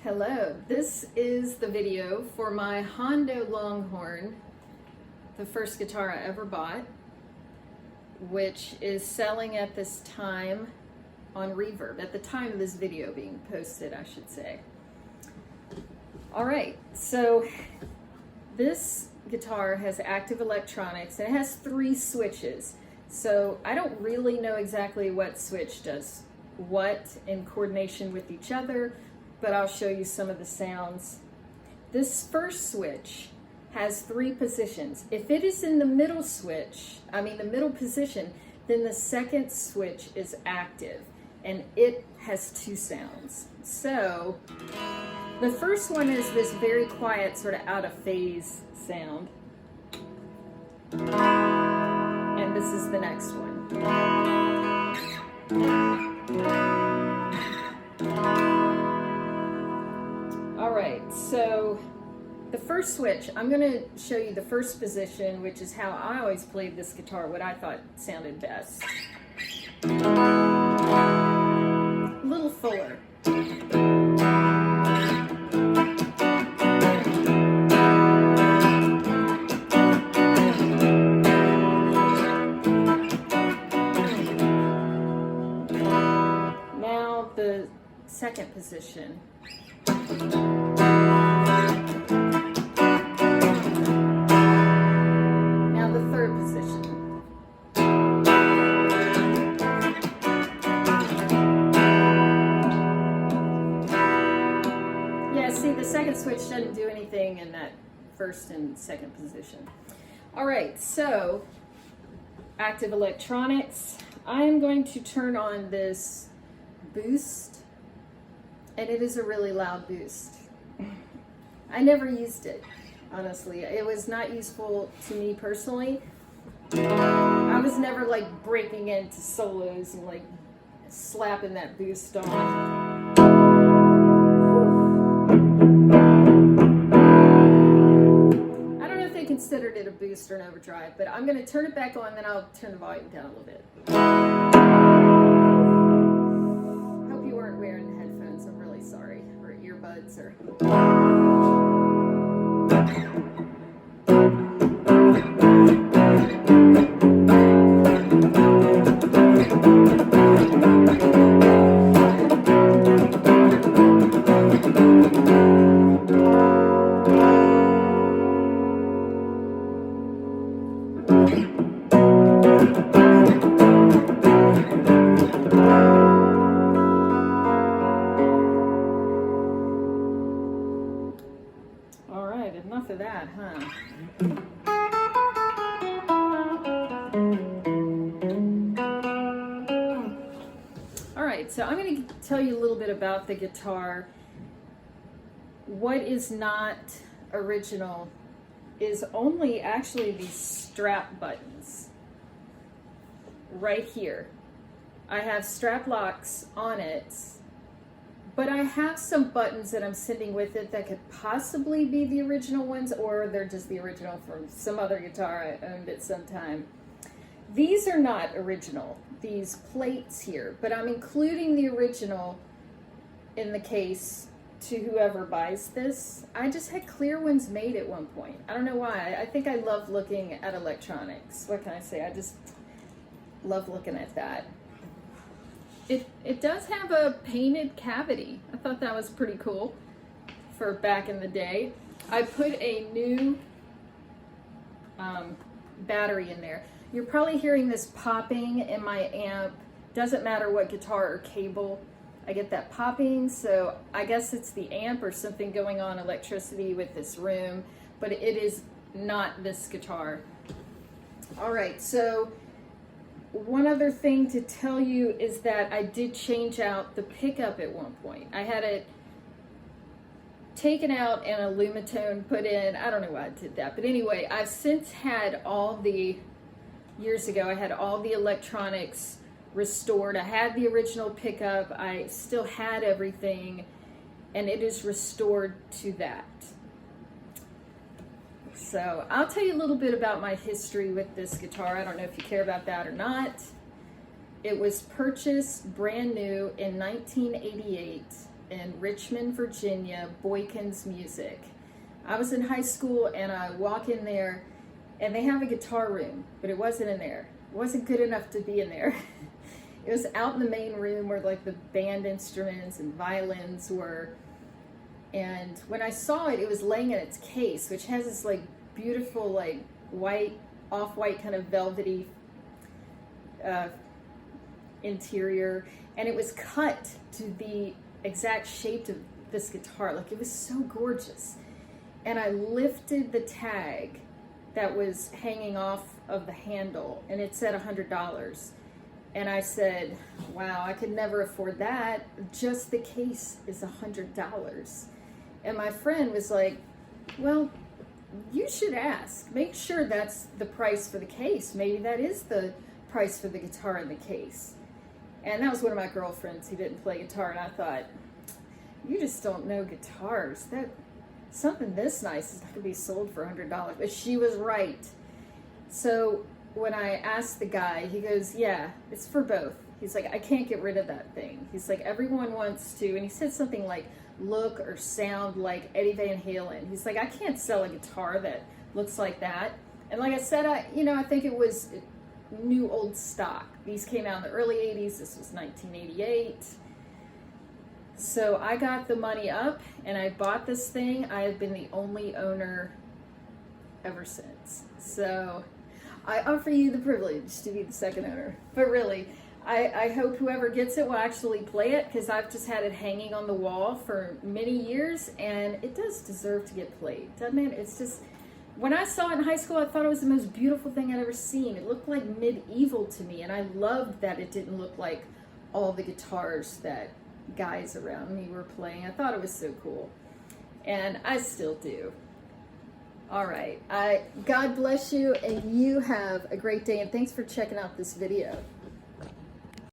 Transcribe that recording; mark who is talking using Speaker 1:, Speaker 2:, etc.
Speaker 1: Hello, this is the video for my Hondo Longhorn, the first guitar I ever bought, which is selling at this time on Reverb, at the time of this video being posted, I should say. All right, so this guitar has active electronics and it has 3 switches. So I don't really know exactly what switch does what in coordination with each other, but I'll show you some of the sounds. This first switch has 3 positions. If it is in the middle the middle position, then the second switch is active and it has 2 sounds. So the first one is this very quiet, sort of out of phase sound. And this is the next one. All right, so the first switch, I'm going to show you the first position, which is how I always played this guitar, what I thought sounded best. A little fuller. Now the second position. Now the third position. Yeah, see, the second switch doesn't do anything in that first and second position. All right, so active electronics. I'm going to turn on this boost, and it is a really loud boost. I never used it, honestly. It was not useful to me personally. I was never like breaking into solos and like slapping that boost on. I don't know if they considered it a boost or an overdrive, but I'm going to turn it back on, then I'll turn the volume down a little bit. Hope you weren't wearing headphones. I'm really sorry. Or earbuds or... All right, enough of that, huh? All right, so I'm going to tell you a little bit about the guitar. What is not original is only actually these strap buttons right here. I have strap locks on it, but I have some buttons that I'm sending with it that could possibly be the original ones, or they're just the original from some other guitar I owned at some time. These are not original, these plates here, but I'm including the original in the case to whoever buys this. I just had clear ones made at one point. I don't know why. I think I love looking at electronics. What can I say? I just love looking at that. It does have a painted cavity. I thought that was pretty cool for back in the day. I put a new battery in there. You're probably hearing this popping in my amp. Doesn't matter what guitar or cable. I get that popping, so I guess it's the amp or something going on electricity with this room, but it is not this guitar. All right, so one other thing to tell you is that I did change out the pickup at one point. I had it taken out and a Lumitone put in. I don't know why I did that, but anyway, I've since had years ago, I had all the electronics restored. I had the original pickup. I still had everything, and it is restored to that. So I'll tell you a little bit about my history with this guitar. I don't know if you care about that or not. It was purchased brand new in 1988 in Richmond, Virginia, Boykins Music. I was in high school and I walk in there and they have a guitar room, but it wasn't in there. It wasn't good enough to be in there. It was out in the main room where like the band instruments and violins were. And when I saw it, it was laying in its case, which has this like beautiful like white, off-white kind of velvety interior, and it was cut to the exact shape of this guitar. Like, it was so gorgeous. And I lifted the tag that was hanging off of the handle, and it said $100. And I said, wow, I could never afford that. Just the case is $100. And my friend was like, well, you should ask. Make sure that's the price for the case. Maybe that is the price for the guitar in the case. And that was one of my girlfriends who didn't play guitar, and I thought, you just don't know guitars. That something this nice is not going to be sold for $100. But she was right. So when I asked the guy, he goes, yeah, it's for both. He's like, I can't get rid of that thing. He's like, everyone wants to, and he said something like, look or sound like Eddie Van Halen. He's like, I can't sell a guitar that looks like that. And like I said, I think it was new old stock. These came out in the early 80s. This was 1988. So I got the money up and I bought this thing. I have been the only owner ever since. So I offer you the privilege to be the second owner. But really, I hope whoever gets it will actually play it, because I've just had it hanging on the wall for many years, and it does deserve to get played, doesn't it? It's just, when I saw it in high school, I thought it was the most beautiful thing I'd ever seen. It looked like medieval to me, and I loved that it didn't look like all the guitars that guys around me were playing. I thought it was so cool, and I still do. All right, God bless you, and you have a great day, and thanks for checking out this video.